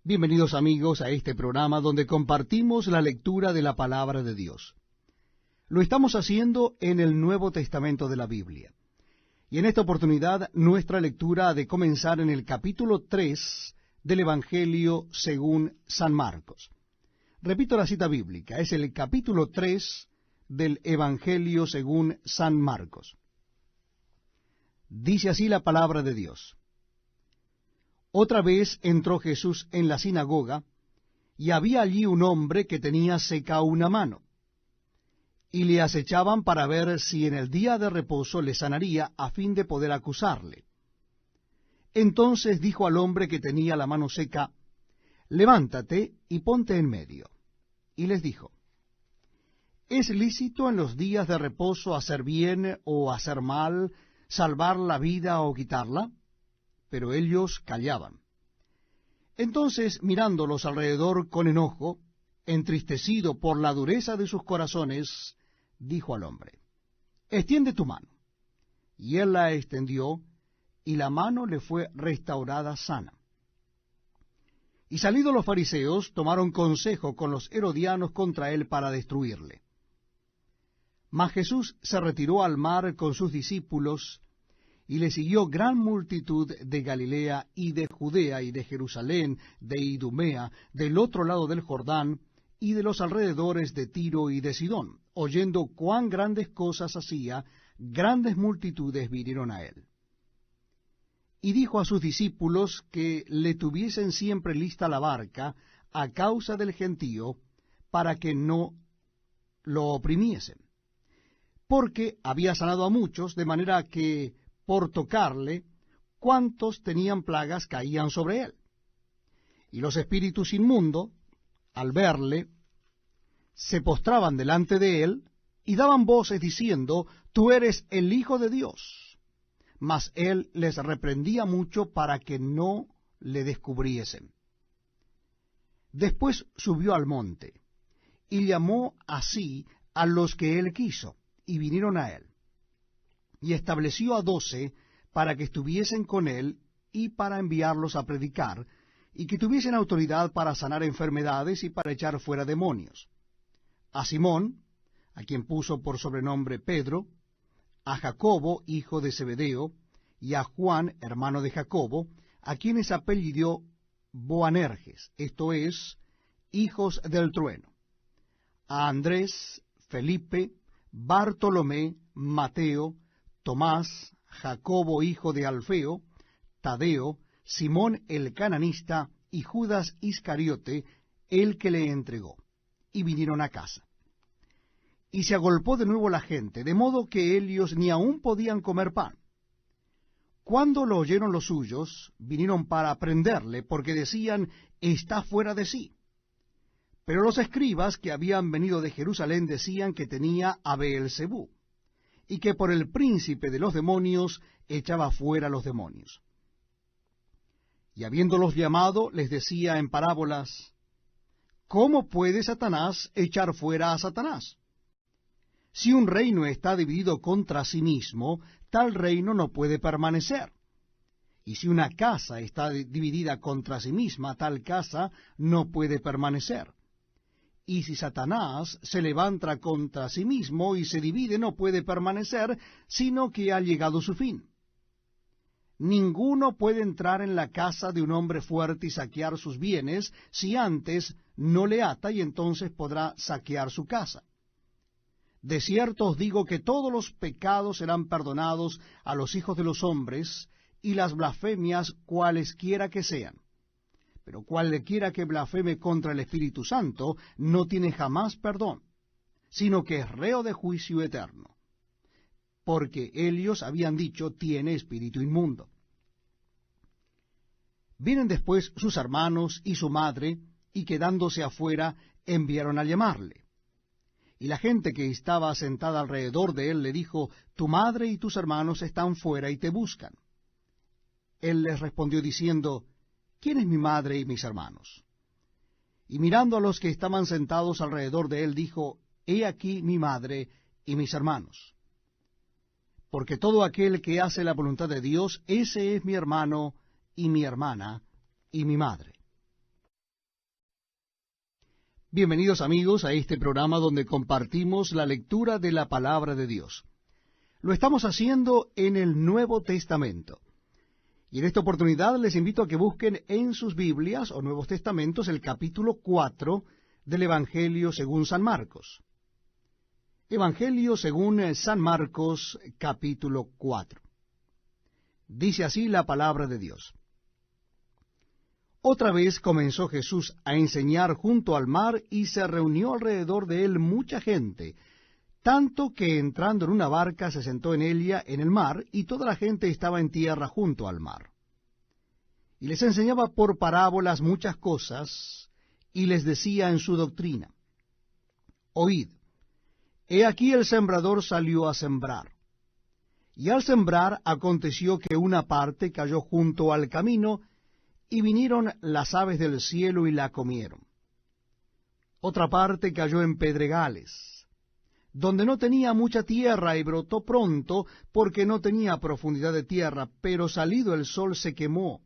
Bienvenidos amigos a este programa donde compartimos la lectura de la palabra de Dios. Lo estamos haciendo en el Nuevo Testamento de la Biblia. Y en esta oportunidad nuestra lectura ha de comenzar en el capítulo 3 del Evangelio según San Marcos. Repito la cita bíblica, es el capítulo 3 del Evangelio según San Marcos. Dice así la palabra de Dios. Otra vez entró Jesús en la sinagoga, y había allí un hombre que tenía seca una mano. Y le acechaban para ver si en el día de reposo le sanaría, a fin de poder acusarle. Entonces dijo al hombre que tenía la mano seca, levántate y ponte en medio. Y les dijo, ¿es lícito en los días de reposo hacer bien o hacer mal, salvar la vida o quitarla? Pero ellos callaban. Entonces, mirándolos alrededor con enojo, entristecido por la dureza de sus corazones, dijo al hombre, extiende tu mano. Y él la extendió, y la mano le fue restaurada sana. Y salidos los fariseos, tomaron consejo con los herodianos contra él para destruirle. Mas Jesús se retiró al mar con sus discípulos, y le siguió gran multitud de Galilea y de Judea y de Jerusalén, de Idumea, del otro lado del Jordán, y de los alrededores de Tiro y de Sidón. Oyendo cuán grandes cosas hacía, grandes multitudes vinieron a él. Y dijo a sus discípulos que le tuviesen siempre lista la barca a causa del gentío, para que no lo oprimiesen. Porque había sanado a muchos, de manera que por tocarle, cuantos tenían plagas caían sobre él. Y los espíritus inmundos, al verle, se postraban delante de él, y daban voces diciendo, tú eres el Hijo de Dios. Mas él les reprendía mucho para que no le descubriesen. Después subió al monte, y llamó así a los que él quiso, y vinieron a él. Y estableció a 12 para que estuviesen con él y para enviarlos a predicar, y que tuviesen autoridad para sanar enfermedades y para echar fuera demonios. A Simón, a quien puso por sobrenombre Pedro, a Jacobo, hijo de Zebedeo, y a Juan, hermano de Jacobo, a quienes apellidó Boanerges, esto es, hijos del trueno, a Andrés, Felipe, Bartolomé, Mateo, Tomás, Jacobo hijo de Alfeo, Tadeo, Simón el cananista y Judas Iscariote, el que le entregó, y vinieron a casa. Y se agolpó de nuevo la gente, de modo que ellos ni aun podían comer pan. Cuando lo oyeron los suyos, vinieron para prenderle, porque decían, está fuera de sí. Pero los escribas que habían venido de Jerusalén decían que tenía a Beelzebú, y que por el príncipe de los demonios echaba fuera los demonios. Y habiéndolos llamado, les decía en parábolas, ¿cómo puede Satanás echar fuera a Satanás? Si un reino está dividido contra sí mismo, tal reino no puede permanecer. Y si una casa está dividida contra sí misma, tal casa no puede permanecer. Y si Satanás se levanta contra sí mismo y se divide, no puede permanecer, sino que ha llegado su fin. Ninguno puede entrar en la casa de un hombre fuerte y saquear sus bienes, si antes no le ata, y entonces podrá saquear su casa. De cierto os digo que todos los pecados serán perdonados a los hijos de los hombres, y las blasfemias cualesquiera que sean. Pero cualquiera que blasfeme contra el Espíritu Santo no tiene jamás perdón, sino que es reo de juicio eterno. Porque ellos habían dicho, tiene espíritu inmundo. Vienen después sus hermanos y su madre, y quedándose afuera, enviaron a llamarle. Y la gente que estaba sentada alrededor de él le dijo, tu madre y tus hermanos están fuera y te buscan. Él les respondió diciendo, ¿quién es mi madre y mis hermanos? Y mirando a los que estaban sentados alrededor de él, dijo, he aquí mi madre y mis hermanos. Porque todo aquel que hace la voluntad de Dios, ese es mi hermano y mi hermana y mi madre. Bienvenidos amigos a este programa donde compartimos la lectura de la palabra de Dios. Lo estamos haciendo en el Nuevo Testamento. Y en esta oportunidad les invito a que busquen en sus Biblias o Nuevos Testamentos el capítulo 4 del Evangelio según San Marcos. Evangelio según San Marcos, capítulo 4. Dice así la palabra de Dios. Otra vez comenzó Jesús a enseñar junto al mar y se reunió alrededor de él mucha gente, tanto que entrando en una barca se sentó en ella en el mar y toda la gente estaba en tierra junto al mar. Y les enseñaba por parábolas muchas cosas y les decía en su doctrina: Oíd, he aquí el sembrador salió a sembrar. Y al sembrar aconteció que una parte cayó junto al camino, y vinieron las aves del cielo y la comieron. Otra parte cayó en pedregales, donde no tenía mucha tierra, y brotó pronto, porque no tenía profundidad de tierra, pero salido el sol se quemó,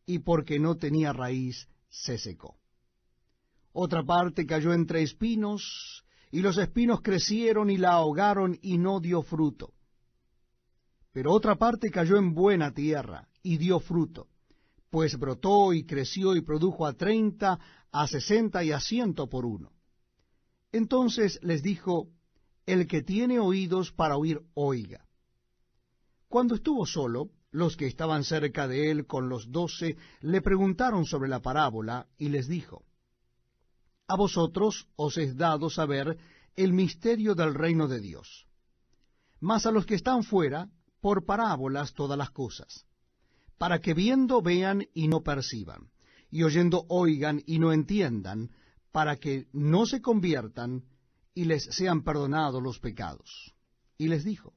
y porque no tenía raíz se secó. Otra parte cayó entre espinos, y los espinos crecieron y la ahogaron, y no dio fruto. Pero otra parte cayó en buena tierra, y dio fruto, pues brotó y creció y produjo a 30, a 60 y a 100 por uno. Entonces les dijo: El que tiene oídos para oír, oiga. Cuando estuvo solo, los que estaban cerca de él con los 12 le preguntaron sobre la parábola, y les dijo: A vosotros os es dado saber el misterio del reino de Dios, mas a los que están fuera, por parábolas todas las cosas, para que viendo vean y no perciban, y oyendo oigan y no entiendan, para que no se conviertan y les sean perdonados los pecados. Y les dijo: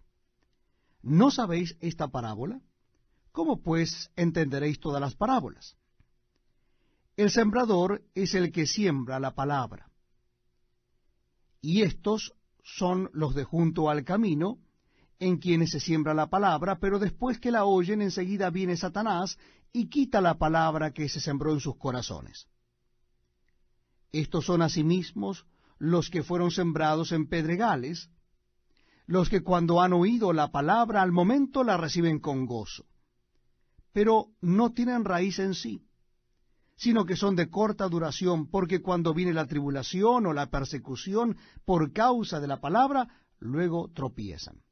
¿No sabéis esta parábola? ¿Cómo pues entenderéis todas las parábolas? El sembrador es el que siembra la palabra. Y estos son los de junto al camino, en quienes se siembra la palabra, pero después que la oyen, enseguida viene Satanás y quita la palabra que se sembró en sus corazones. Estos son asimismo los que fueron sembrados en pedregales, los que cuando han oído la palabra al momento la reciben con gozo, pero no tienen raíz en sí, sino que son de corta duración, porque cuando viene la tribulación o la persecución por causa de la palabra, luego tropiezan.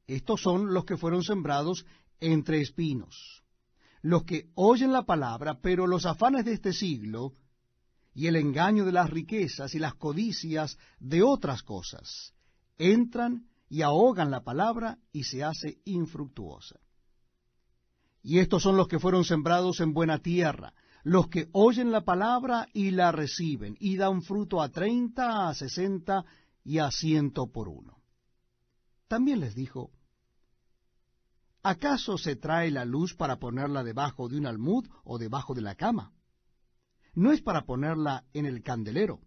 Estos son los que fueron sembrados entre espinos, los que oyen la palabra, pero los afanes de este siglo, y el engaño de las riquezas y las codicias de otras cosas, entran y ahogan la palabra y se hace infructuosa. Y estos son los que fueron sembrados en buena tierra, los que oyen la palabra y la reciben, y dan fruto a 30, a 60 y a 100 por uno. También les dijo: ¿acaso se trae la luz para ponerla debajo de un almud o debajo de la cama? No es para ponerla en el candelero,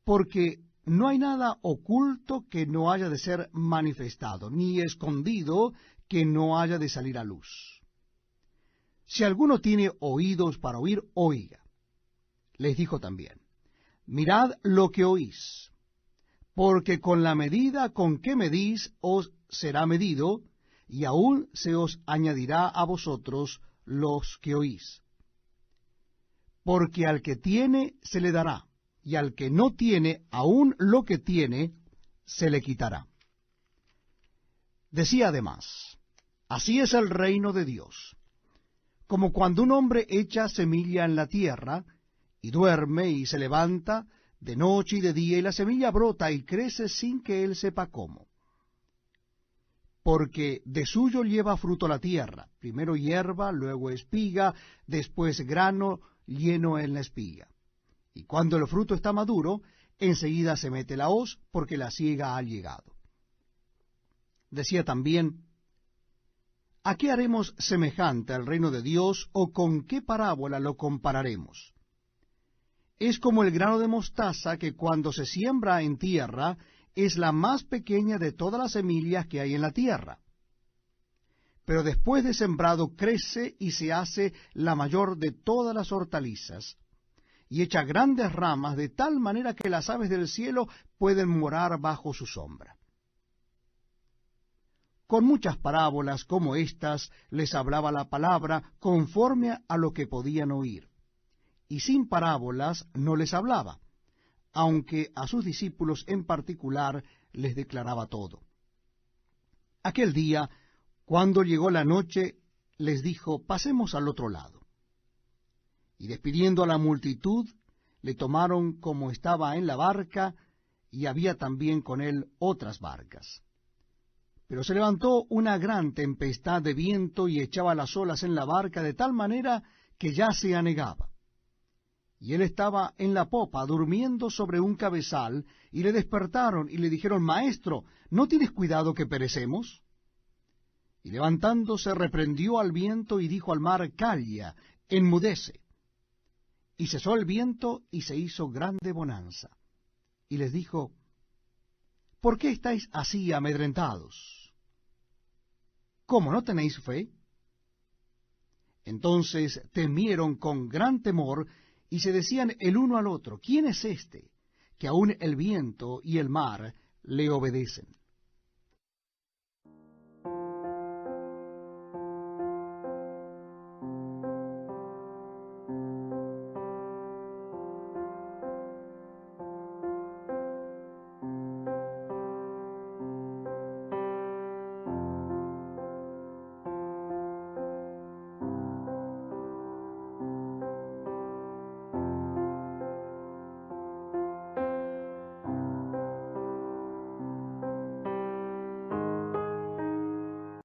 porque no hay nada oculto que no haya de ser manifestado, ni escondido que no haya de salir a luz. Si alguno tiene oídos para oír, oiga. Les dijo también: mirad lo que oís, porque con la medida con que medís os será medido, y aún se os añadirá a vosotros los que oís. Porque al que tiene se le dará, y al que no tiene, aún lo que tiene se le quitará. Decía además: así es el reino de Dios, como cuando un hombre echa semilla en la tierra, y duerme y se levanta de noche y de día, y la semilla brota y crece sin que él sepa cómo. Porque de suyo lleva fruto la tierra, primero hierba, luego espiga, después grano lleno en la espiga. Y cuando el fruto está maduro, enseguida se mete la hoz, porque la siega ha llegado. Decía también: ¿a qué haremos semejante al reino de Dios, o con qué parábola lo compararemos? Es como el grano de mostaza, que cuando se siembra en tierra es la más pequeña de todas las semillas que hay en la tierra. Pero después de sembrado crece y se hace la mayor de todas las hortalizas, y echa grandes ramas de tal manera que las aves del cielo pueden morar bajo su sombra. Con muchas parábolas como estas les hablaba la palabra conforme a lo que podían oír, y sin parábolas no les hablaba, aunque a sus discípulos en particular les declaraba todo. Aquel día, cuando llegó la noche, les dijo: pasemos al otro lado. Y despidiendo a la multitud, le tomaron como estaba en la barca, y había también con él otras barcas. Pero se levantó una gran tempestad de viento y echaba las olas en la barca de tal manera que ya se anegaba. Y él estaba en la popa, durmiendo sobre un cabezal, y le despertaron y le dijeron: Maestro, ¿no tienes cuidado que perecemos? Y levantándose reprendió al viento y dijo al mar: Calla, enmudece. Y cesó el viento y se hizo grande bonanza. Y les dijo: ¿por qué estáis así amedrentados? ¿Cómo, no tenéis fe? Entonces temieron con gran temor, y se decían el uno al otro: ¿quién es este, que aun el viento y el mar le obedecen?